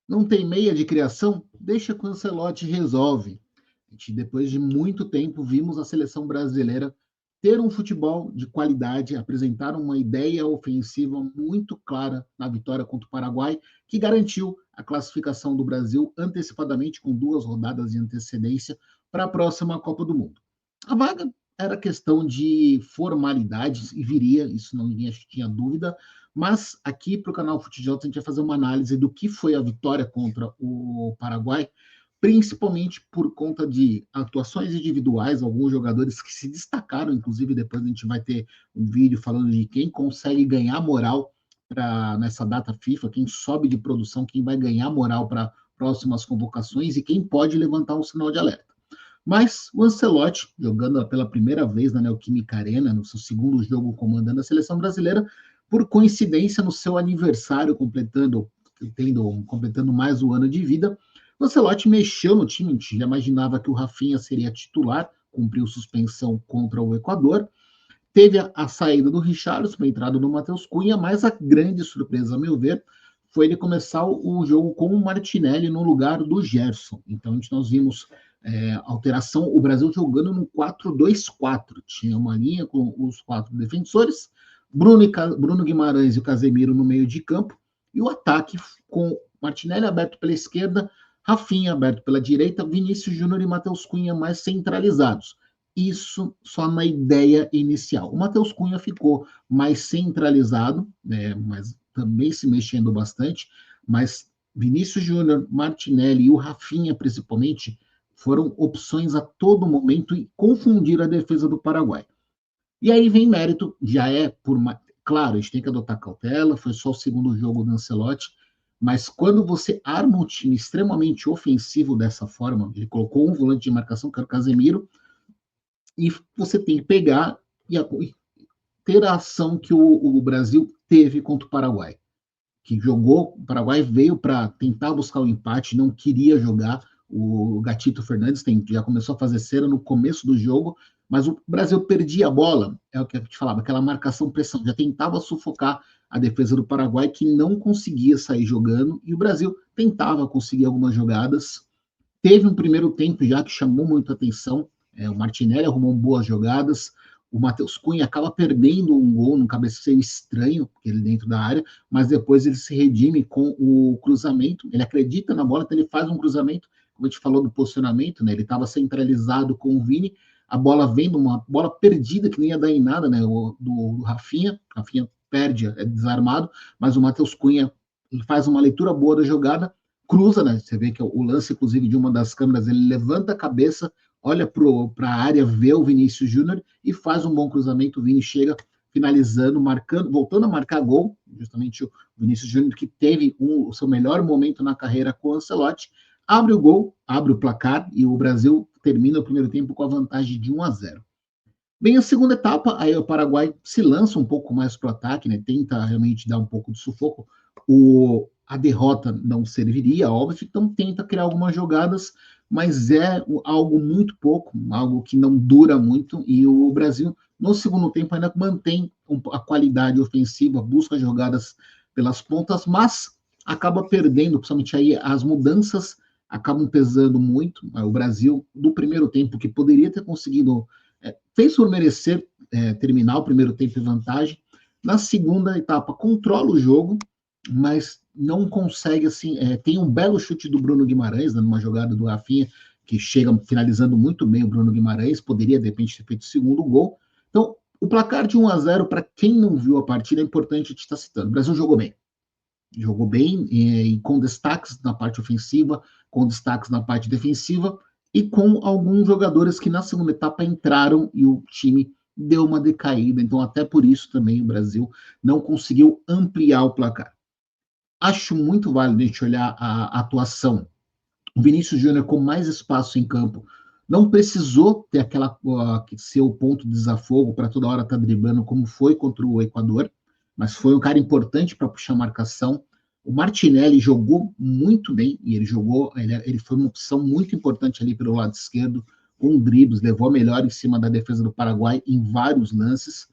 Não tem meia de criação? Deixa que o Ancelotti resolve. Depois de muito tempo, vimos a seleção brasileira ter um futebol de qualidade, apresentar uma ideia ofensiva muito clara na vitória contra o Paraguai, que garantiu a classificação do Brasil antecipadamente, com 2 rodadas de antecedência, para a próxima Copa do Mundo. A vaga era questão de formalidades e viria, isso não ninguém tinha dúvida, mas aqui para o canal Futebol a gente vai fazer uma análise do que foi a vitória contra o Paraguai, principalmente por conta de atuações individuais, alguns jogadores que se destacaram, inclusive depois a gente vai ter um vídeo falando de quem consegue ganhar moral nessa data FIFA, quem sobe de produção, quem vai ganhar moral para próximas convocações e quem pode levantar um sinal de alerta. Mas o Ancelotti, jogando pela primeira vez na Neoquímica Arena, no seu segundo jogo comandando a seleção brasileira, por coincidência, no seu aniversário, completando mais um ano de vida, o Ancelotti mexeu no time, a gente já imaginava que o Rafinha seria titular, cumpriu suspensão contra o Equador, teve a saída do Richarlison, a entrada do Matheus Cunha, mas a grande surpresa, a meu ver, foi ele começar o jogo com o Martinelli no lugar do Gerson. Então, nós vimos alteração, o Brasil jogando no 4-2-4. Tinha uma linha com os 4 defensores, Bruno Guimarães e o Casemiro no meio de campo, e o ataque com Martinelli aberto pela esquerda, Rafinha aberto pela direita, Vinícius Júnior e Matheus Cunha mais centralizados. Isso só na ideia inicial. O Matheus Cunha ficou mais centralizado, mas também se mexendo bastante, mas Vinícius Júnior, Martinelli e o Rafinha, principalmente, foram opções a todo momento e confundiram a defesa do Paraguai. E aí vem mérito, já é por uma. Claro, a gente tem que adotar cautela, foi só o segundo jogo do Ancelotti, mas quando você arma um time extremamente ofensivo dessa forma, ele colocou um volante de marcação, que era o Casemiro, e você tem que pegar e ter a ação que o Brasil teve contra o Paraguai, que jogou, o Paraguai veio para tentar buscar o empate, não queria jogar, o Gatito Fernandes já começou a fazer cera no começo do jogo, mas o Brasil perdia a bola, é o que a gente falava, aquela marcação-pressão, já tentava sufocar a defesa do Paraguai, que não conseguia sair jogando, e o Brasil tentava conseguir algumas jogadas. Teve um primeiro tempo já que chamou muito a atenção, o Martinelli arrumou boas jogadas, o Matheus Cunha acaba perdendo um gol num cabeceio estranho, ele dentro da área, mas depois ele se redime com o cruzamento, ele acredita na bola, então ele faz um cruzamento, como a gente falou do posicionamento, né, ele estava centralizado com o Vini, a bola vem uma bola perdida, que nem ia dar em nada, né, do Rafinha perde, é desarmado, mas o Matheus Cunha ele faz uma leitura boa da jogada, cruza, né? Você vê que o lance, inclusive, de uma das câmeras, ele levanta a cabeça, olha para a área, vê o Vinícius Júnior e faz um bom cruzamento. O Vini chega finalizando, marcando, voltando a marcar gol, justamente o Vinícius Júnior, que teve o seu melhor momento na carreira com o Ancelotti, abre o gol, abre o placar e o Brasil termina o primeiro tempo com a vantagem de 1-0. Bem, a segunda etapa, aí o Paraguai se lança um pouco mais para o ataque, né? Tenta realmente dar um pouco de sufoco. A derrota não serviria, óbvio, então tenta criar algumas jogadas, mas é algo muito pouco, algo que não dura muito, e o Brasil, no segundo tempo, ainda mantém a qualidade ofensiva, busca jogadas pelas pontas, mas acaba perdendo, principalmente aí as mudanças acabam pesando muito. O Brasil, do primeiro tempo, que poderia ter conseguido fez por merecer terminar o primeiro tempo em vantagem. Na segunda etapa, controla o jogo, mas não consegue, assim, tem um belo chute do Bruno Guimarães, né, numa jogada do Rafinha, que chega finalizando muito bem o Bruno Guimarães, poderia, de repente, ter feito o segundo gol. Então, o placar de 1-0, para quem não viu a partida, é importante a gente estar citando. O Brasil jogou bem e com destaques na parte ofensiva, com destaques na parte defensiva e com alguns jogadores que na segunda etapa entraram e o time deu uma decaída. Então, até por isso também o Brasil não conseguiu ampliar o placar. Acho muito válido a gente olhar a atuação. O Vinícius Júnior com mais espaço em campo não precisou ter ser o ponto de desafogo para toda hora estar driblando como foi contra o Equador, mas foi um cara importante para puxar a marcação. O Martinelli jogou muito bem, e ele foi uma opção muito importante ali pelo lado esquerdo, com dribles, levou a melhor em cima da defesa do Paraguai em vários lances.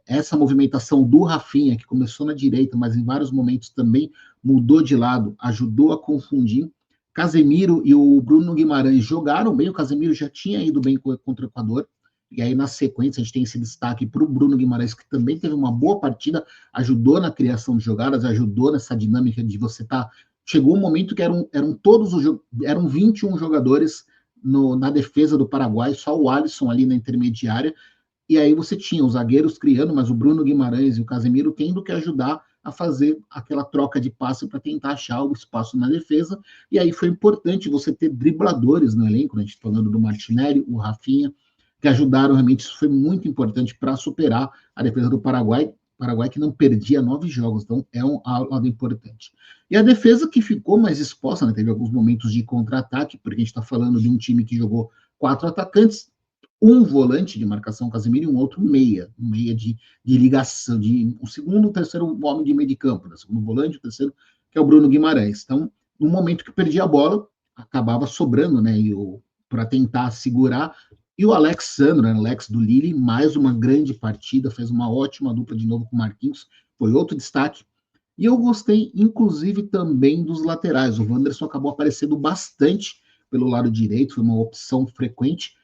Essa movimentação do Rafinha, que começou na direita, mas em vários momentos também mudou de lado, ajudou a confundir. Casemiro e o Bruno Guimarães jogaram bem, o Casemiro já tinha ido bem contra o Equador, e aí na sequência a gente tem esse destaque para o Bruno Guimarães, que também teve uma boa partida, ajudou na criação de jogadas, ajudou nessa dinâmica de você estar... Chegou um momento que eram 21 jogadores na defesa do Paraguai, só o Alisson ali na intermediária, e aí você tinha os zagueiros criando, mas o Bruno Guimarães e o Casemiro tendo que ajudar a fazer aquela troca de passe para tentar achar o espaço na defesa, e aí foi importante você ter dribladores no elenco, né? A gente está falando do Martinelli, o Rafinha, que ajudaram realmente, isso foi muito importante para superar a defesa do Paraguai, que não perdia 9 jogos, então é um lado importante. E a defesa que ficou mais exposta, né? Teve alguns momentos de contra-ataque, porque a gente está falando de um time que jogou 4 atacantes, um volante de marcação, Casemiro, e um outro um meia de ligação, um segundo, um terceiro homem de meio de campo, né? Segundo volante, o terceiro, que é o Bruno Guimarães. Então, no momento que perdia a bola, acabava sobrando, né? Para tentar segurar. E o Alexandre, né? Alex do Lille, mais uma grande partida, fez uma ótima dupla de novo com o Marquinhos, foi outro destaque. E eu gostei, inclusive, também dos laterais. O Wanderson acabou aparecendo bastante pelo lado direito, foi uma opção frequente.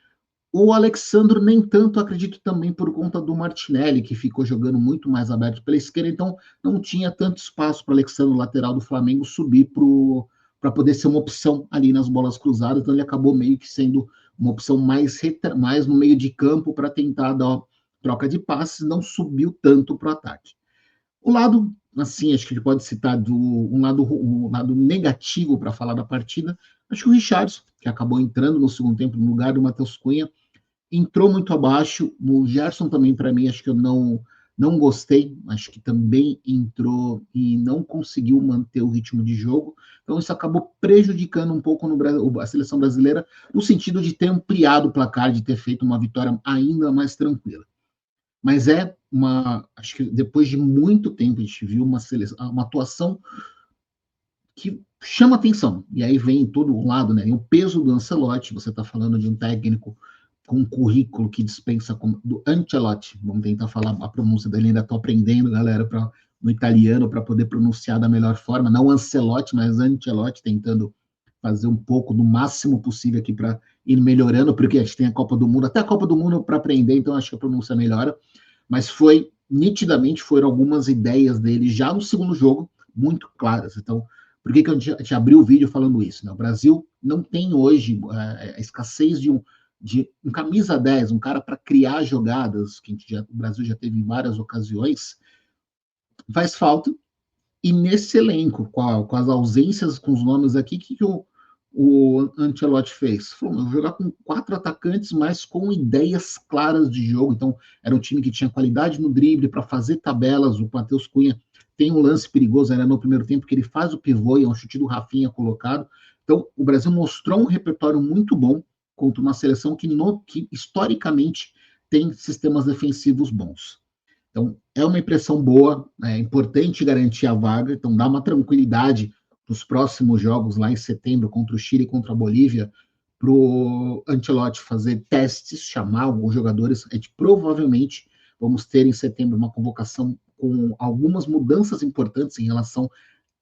O Alexandre nem tanto, acredito também por conta do Martinelli, que ficou jogando muito mais aberto pela esquerda, então não tinha tanto espaço para o Alexandre, lateral do Flamengo, subir para poder ser uma opção ali nas bolas cruzadas, então ele acabou meio que sendo uma opção mais no meio de campo para tentar dar troca de passes, não subiu tanto para o ataque. O lado, assim, acho que ele pode citar um lado negativo para falar da partida, acho que o Richarlison, que acabou entrando no segundo tempo no lugar do Matheus Cunha, entrou muito abaixo. O Gerson também, para mim, acho que eu não gostei. Acho que também entrou e não conseguiu manter o ritmo de jogo. Então, isso acabou prejudicando um pouco a seleção brasileira, no sentido de ter ampliado o placar, de ter feito uma vitória ainda mais tranquila. Mas acho que depois de muito tempo a gente viu uma atuação que chama atenção. E aí vem todo um lado, né? O peso do Ancelotti, você está falando de um técnico com um currículo que dispensa do Ancelotti. Vamos tentar falar a pronúncia dele, ainda estou aprendendo, galera, no italiano para poder pronunciar da melhor forma. Não Ancelotti, mas Ancelotti, tentando fazer um pouco do máximo possível aqui para ir melhorando, porque a gente tem a Copa do Mundo, até a Copa do Mundo para aprender, então acho que a pronúncia melhora. Mas nitidamente, foram algumas ideias dele já no segundo jogo, muito claras. Então, por que eu te abri o vídeo falando isso? Né? O Brasil não tem hoje a escassez de um camisa 10, um cara para criar jogadas, que o Brasil já teve em várias ocasiões, faz falta. E nesse elenco, com as ausências, com os nomes aqui, que o Ancelotti fez? Falou, vou jogar com 4 atacantes, mas com ideias claras de jogo. Então, era um time que tinha qualidade no drible para fazer tabelas. O Matheus Cunha tem um lance perigoso ainda no primeiro tempo, que ele faz o pivô e é um chute do Rafinha colocado. Então, o Brasil mostrou um repertório muito bom contra uma seleção que historicamente tem sistemas defensivos bons. Então, é uma impressão boa, é importante garantir a vaga, então dá uma tranquilidade nos próximos jogos, lá em setembro, contra o Chile e contra a Bolívia, para o Ancelotti fazer testes, chamar alguns jogadores. A gente provavelmente vamos ter em setembro uma convocação com algumas mudanças importantes em relação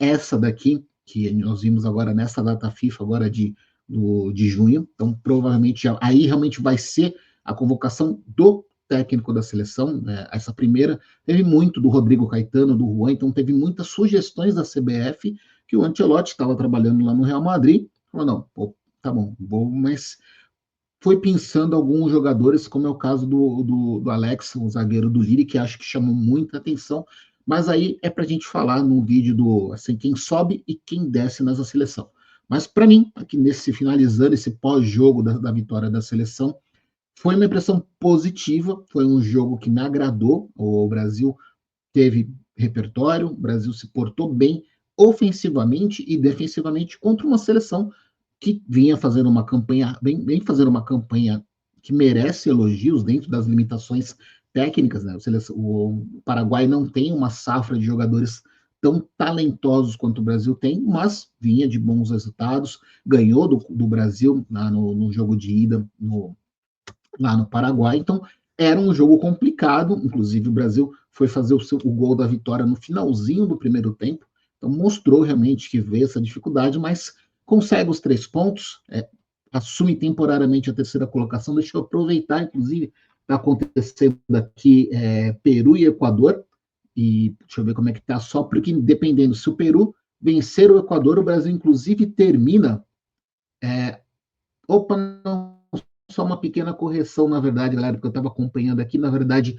a essa daqui, que nós vimos agora nessa data FIFA, agora de junho. Então, provavelmente, aí realmente vai ser a convocação do técnico da seleção, né? Essa primeira teve muito do Rodrigo Caetano, do Juan, então teve muitas sugestões da CBF que o Ancelotti estava trabalhando lá no Real Madrid, falou, não, pô, tá bom, mas foi pensando alguns jogadores, como é o caso do Alex, o zagueiro do Lille, que acho que chamou muita atenção, mas aí é para a gente falar no vídeo assim, quem sobe e quem desce nessa seleção. Mas para mim, aqui finalizando esse pós-jogo da vitória da seleção, foi uma impressão positiva, foi um jogo que me agradou. O Brasil teve repertório, o Brasil se portou bem ofensivamente e defensivamente contra uma seleção que vinha fazendo uma campanha, vem fazendo uma campanha que merece elogios dentro das limitações técnicas, né? O Paraguai não tem uma safra de jogadores tão talentosos quanto o Brasil tem, mas vinha de bons resultados, ganhou do Brasil no jogo de ida lá no Paraguai. Então, era um jogo complicado, inclusive o Brasil foi fazer o gol da vitória no finalzinho do primeiro tempo, então mostrou realmente que vê essa dificuldade, mas consegue os 3 pontos, assume temporariamente a terceira colocação. Deixa eu aproveitar, inclusive, está acontecendo aqui Peru e Equador, e deixa eu ver como é que está, só porque dependendo, se o Peru vencer o Equador, o Brasil inclusive termina. Opa, não, só uma pequena correção, na verdade, galera, porque eu estava acompanhando aqui, na verdade,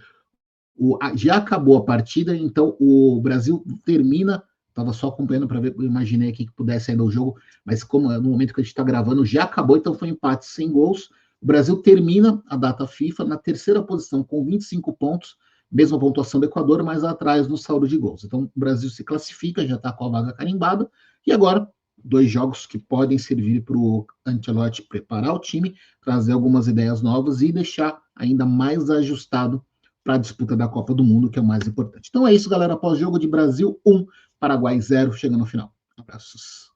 já acabou a partida, então o Brasil termina. Estava só acompanhando para ver, eu imaginei aqui que pudesse ainda o jogo, mas como no momento que a gente está gravando já acabou, então foi um empate sem gols. O Brasil termina a data FIFA na terceira posição com 25 pontos, mesma pontuação do Equador, mas atrás no saldo de gols. Então o Brasil se classifica, já está com a vaga carimbada, e agora 2 jogos que podem servir para o Ancelotti preparar o time, trazer algumas ideias novas e deixar ainda mais ajustado para a disputa da Copa do Mundo, que é o mais importante. Então é isso, galera. Pós-jogo de Brasil 1, Paraguai 0, chegando ao final. Abraços.